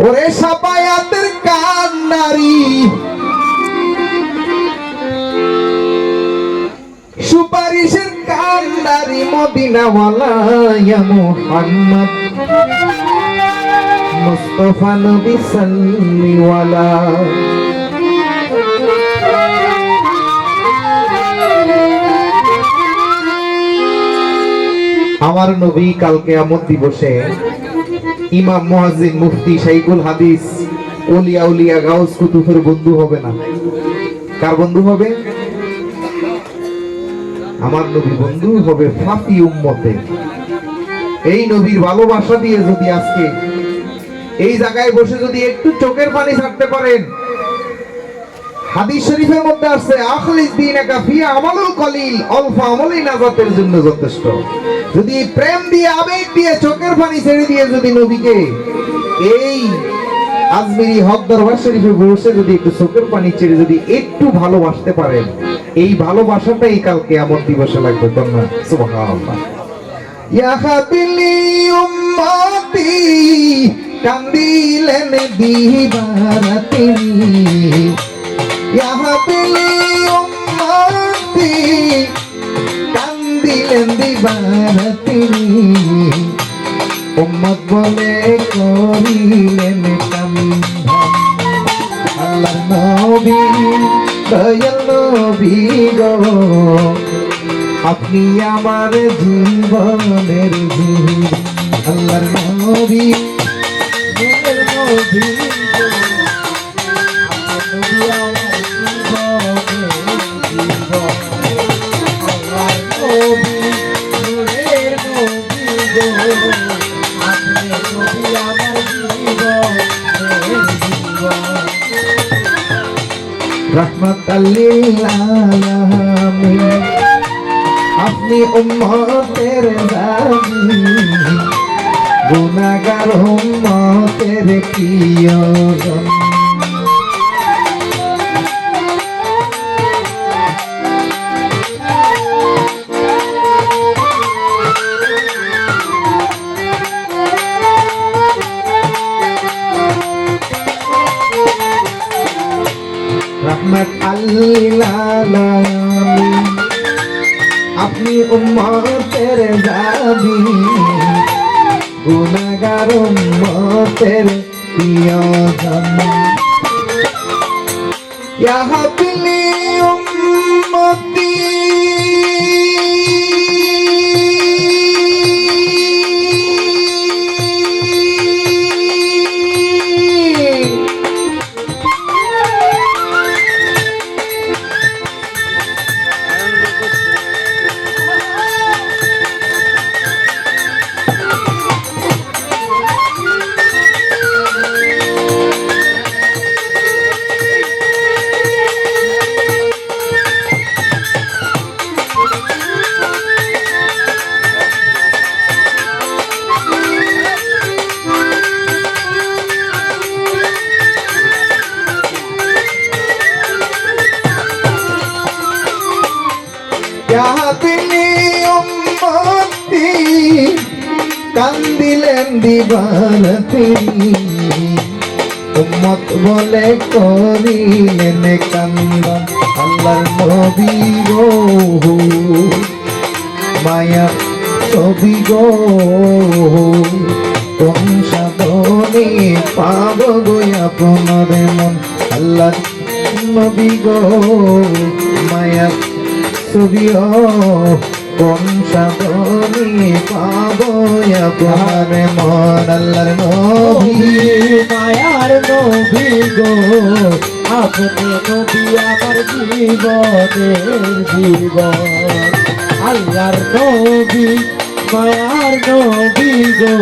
ওরে সাফায়াতের কান্নারি সুপারিশের কান্নারি মদিনাওয়ালা ইয়া মুহাম্মদ মুস্তাফা নবী সাল্লিওয়ালা। আমার নবী কাল কিয়ামত দিবসে ইমাম মুয়াজ্জিন মুফতি শাইখুল হাদিস ওলিয়া উলিয়া গাউস কুতুবের বন্ধু হবে না, কার বন্ধু হবে? আমার নবী বন্ধু হবে ফাঁকি উম্মতে। এই নবীর ভালোবাসা দিয়ে যদি আজকে এই জায়গায় বসে যদি একটু চোখের পানি ছাড়তে পারেন, হাদিস শরীফের মধ্যে আছে আখলিস দীনাকা ফি আমালুল কলিল অল্প আমলই নাজাতের জন্য যথেষ্ট। যদি প্রেম দিয়ে আবেগ দিয়ে চোখের পানি ছেড়ে দিয়ে যদি নবীকে এই আজমিরি হক দরবার শরীফে বসে যদি একটু চোখের পানি ছেড়ে যদি একটু ভালোবাসতে পারেন, এই ভালোবাসাটাই কাল কিয়ামত দিবসে লাগবে। তোমরা সুবহানাল্লাহ। ইয়া হাবিলি উম্মতি কান্দিলেন দিবারাতি, ইয়া হাবিলি উম্মতি কান্দিলেন দিবারাতি, উম্মত বলে করিলেন কান্ধাম। আল্লাহর নবী দয়াল নবী গো, আপনি আমার জীবনের জীবন। আল্লাহর নবী দয়াল নবী গো, আপনি আমার জীবনের জীবন। আল্লাহর নবী দয়াল নবী গো, আপনি নবী আমার জীবনের জীবন। রাহমাতাল লিল আলামিন আপনি উম্মতের দাবি, গুনাহগার উম্মতের প্রিয়জন। রাহমাতাল লিল আলামিন আপনি উম্মতের দাবি, গুনাহগার উম্মতের প্রিয়জন। ইয়া হাবিলি উম্মতি কান্দিলেন দিবারাতি, উম্মত বলে করিলেন কান্দন। আল্লাহর নবী গো মায়া ছবি গো, কোন সাধনে পাব গো আপনার মন। আল্লাহর নবী গো মায়া ছবি কোন সাধনে পাব আপনার মন। আল্লাহর নবী মায়ার নবী গো, আপনি নবী আমার জীবনের জীবন। আল্লাহর নবী মায়ার নবী গো,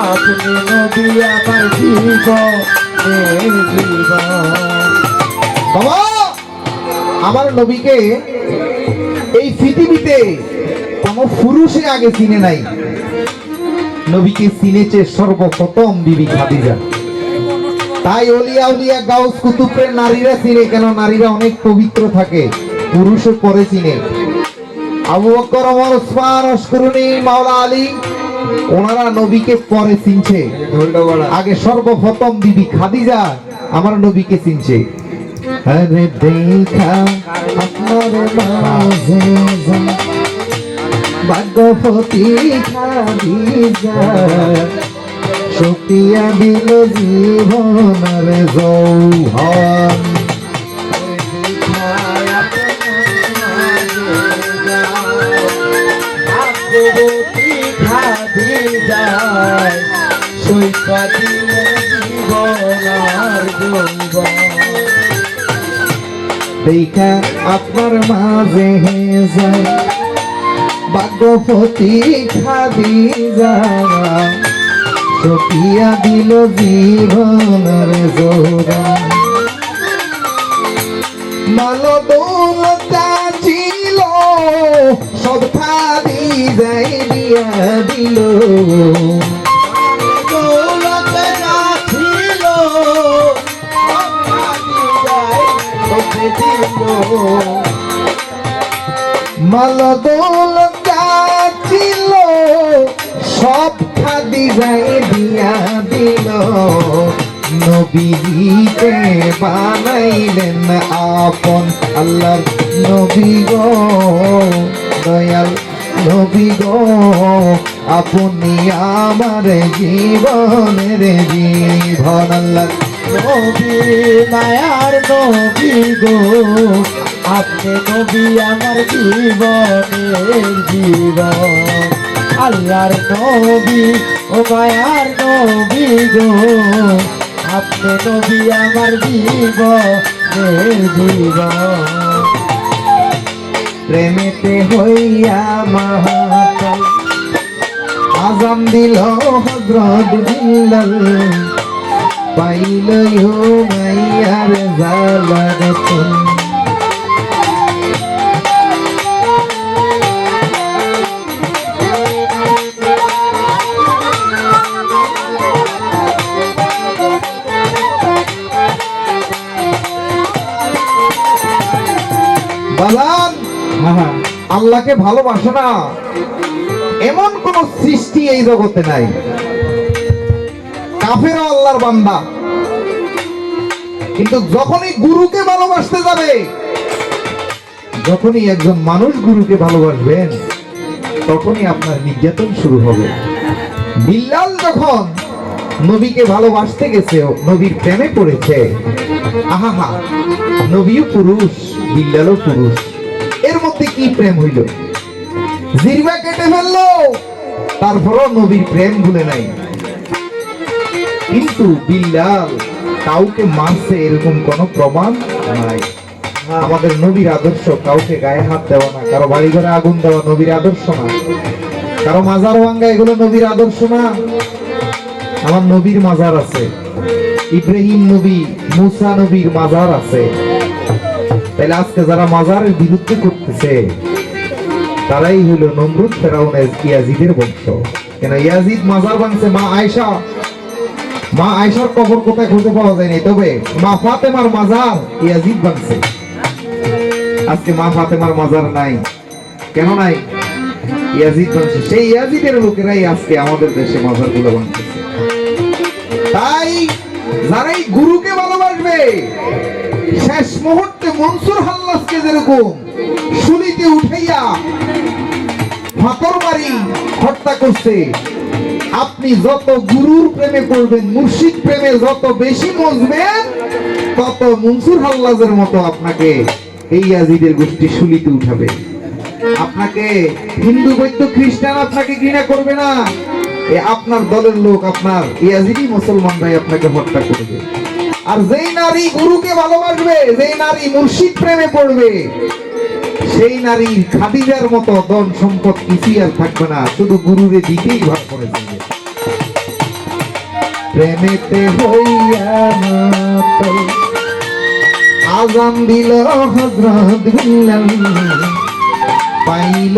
আপনি নবী আমার জীবনের জীবন। বাবা আমার নবীকে এই পৃথিবীতে কোন পুরুষে আগে চিনে নাই, নবীকে চিনেছে সর্বপ্রথম বিবি খাদিজা। তাই ওলিয়া উলিয়া গাউস কুতুবের নারীরা চিনে, কেন নারীরা অনেক পবিত্র থাকে, পুরুষও পরে চিনে। আবু বকর, ওমর, ওসমান, অশকুরুনি, মাওলা আলী ওনারা নবীকে পরে চিনছে, আগে সর্বপ্রথম বিবি খাদিজা আমার নবীকে চিনছে। আরে দেখা আপনার মাঝে ভাগ্যবতী খাদিজা, সপিয়া দিল জীবনের যৌবন। ভাগ্যবতী খাদিজা, সপিয়া দিল জীবনের যৌবন। দেখা আপনার মাঝে যায় ভাগ্যবতী খাদিজা, সপিয়া দিল জীবনের যৌবন। মাল দৌলতা ছিল সব খাদিজাই দিয়া দিল, মাল দৌলতা ছিল সব খাদিজাই দিয়া দিল, নবীকে বানাইলেন আপন। আল্লাহর নবী গো দয়াল নবী গো, আপনি আমার জীবনের জীবন। আল্লাহর নবী মায়ার নবী গো, আপনি নবী আমার জীবনের জীবন। আল্লাহর নবী ও মায়ার নবী গো, আপনি নবী আমার জীবনের জীবন। প্রেমেতে হইয়া মাতাল আজান দিল হযরত বিল্লাল, পাইল মাইয়ার জালালাতুন। বাজান আল্লাহকে ভালোবাসো না এমন কোন সৃষ্টি এই জগতে নাই। কাফেরও আল্লাহর বান্দা, কিন্তু যখনই গুরুকে ভালোবাসতে যাবে, যখনই একজন মানুষ গুরুকে ভালোবাসবেন, তখনই আপনার নির্যাতন শুরু হবে। বিল্লাল যখন নবীকে ভালোবাসতে গেছে, নবীর প্রেমে পড়েছে, আহা নবীও পুরুষ, বিল্লালও পুরুষ, এর মধ্যে কি প্রেম হইল? জিরবা কেটে ফেললো, তারপরও নবীর প্রেম ভুলে নাই। কিন্তু বিল্লাল কাউকে মারছে এরকম কোন প্রমাণ নাই। আমাদের নবীর আদর্শ কাউকে গায়ে হাত দেওয়া না, কারো বাড়ি ঘরে আগুন দেওয়া নবীর আদর্শ না, কারো মাজার ভাঙ্গা এগুলো নবীর আদর্শ না। আমার নবীর মাজার আছে, ইব্রাহিম নবী মুসা নবীর মাজার আছে। তাহলে আজকে যারা মাজারের বিরুদ্ধে করতেছে, তারাই হলো নমরুদ ফেরাউনের ইয়াজিদের বংশ। কেন ইয়াজিদ মাজার ভাঙছে, মা আয়েশার কবর কোথায় খুঁজে পাওয়া যায়নি, তবে মা ফাতেমার মাজার ইয়াজিদ ভাঙছে। আজকে মা ফাতেমার মাজার নাই, কেন নাই? ইয়াজিদ ভাঙছে। সেই ইয়াজিদের লোকেরাই আজকে আমাদের দেশে মাজার গুলো ভাঙতেছে। তাই যারাই গুরুকে ভালোবাসবে, শেষ মুহূর্তে মনসুর হাল্লাসকে যেরকম শুলিতে উঠাইয়া ফাতর মারি হত্যা করছে, আপনি যত গুরুর প্রেমে পড়বেন, মুর্শিদ প্রেমে যত বেশি মজবেন, তত মনসুর হাল্লাজের মতো আপনাকে এই ইয়াজিদের গোষ্ঠী শুলিতে উঠাবে। আপনাকে হিন্দু বৌদ্ধ খ্রিস্টান আপনাকে ঘৃণা করবে না, আপনার দলের লোক, আপনার ইয়াজিদি মুসলমানরাই আপনাকে হত্যা করবে। আর যেই নারী গুরুকে ভালোবাসবে, যেই নারী মুর্শিদ প্রেমে পড়বে, সেই নারী খাদিজার মতো ধন সম্পদ কিছুই আর থাকবে না, শুধু গুরুরে দিকেই ভাগ করে দেবে। প্রেমেতে হইয়া মাতাল আজান দিল হযরত বিল্লাল, পাইল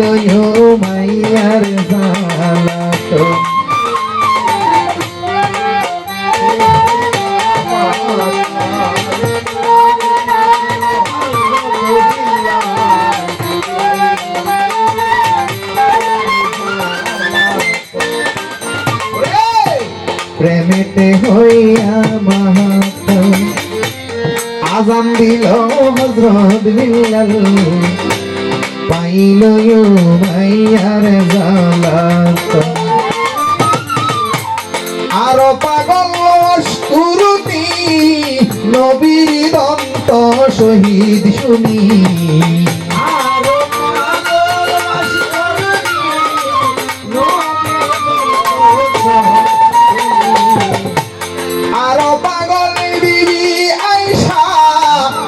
মাইয়ার জালালাতুন। পাইয়া মাহাতম আজান দিল হযরত বিলাল পাইল মাইয়ার জালাতন আর পাগল অস্তুরতি নবীর দন্ত শহীদ শুনি আর পাগল বিবি আয়েশা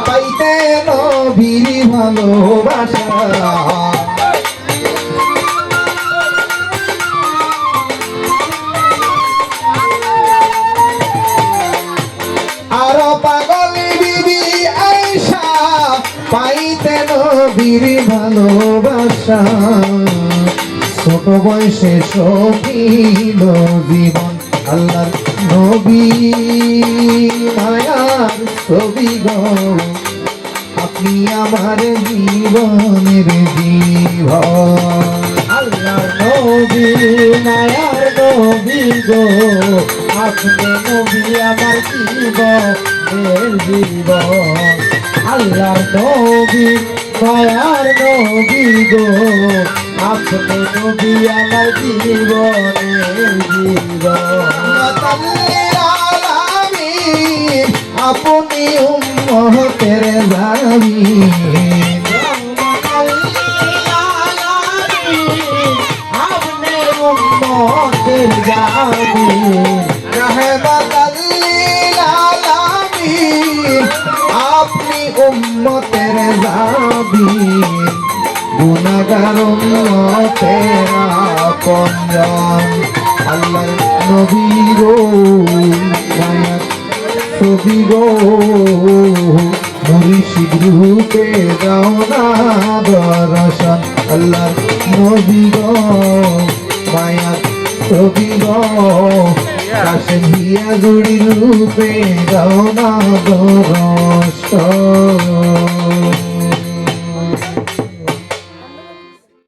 পাইতে নবীর ভালোবাসা আর পাগল বিবি আয়েশা পাইতে নবীর ভালোবাসা ছোট বয়সে সখিল জীবন আল্লাহর নবী মায়ার ছবি গো আপনি আমার জীবনের জীবন আল্লাহর নবী মায়ার নবী গো আপনি নবী আমার জীবনের জীবন আল্লাহর নবী মায়ার নবী গো আপনি নবী আমার জীবনের জীবন আপনি উম্মতের জামিন আপনি উম্মতের জামিন রহমতাল লিল আলামিন আপনি উম্মতের জামিন গুনাহগার উম্মতের আপনজন আল্লাহর নবী গো মায়া ছবি গো মুর্শিদ রূপে দাও না দর্শন আল্লাহর নবী গো মায়া ছবি গো কাশেম হিয়া গুড়ি রূপে দাও না দর্শন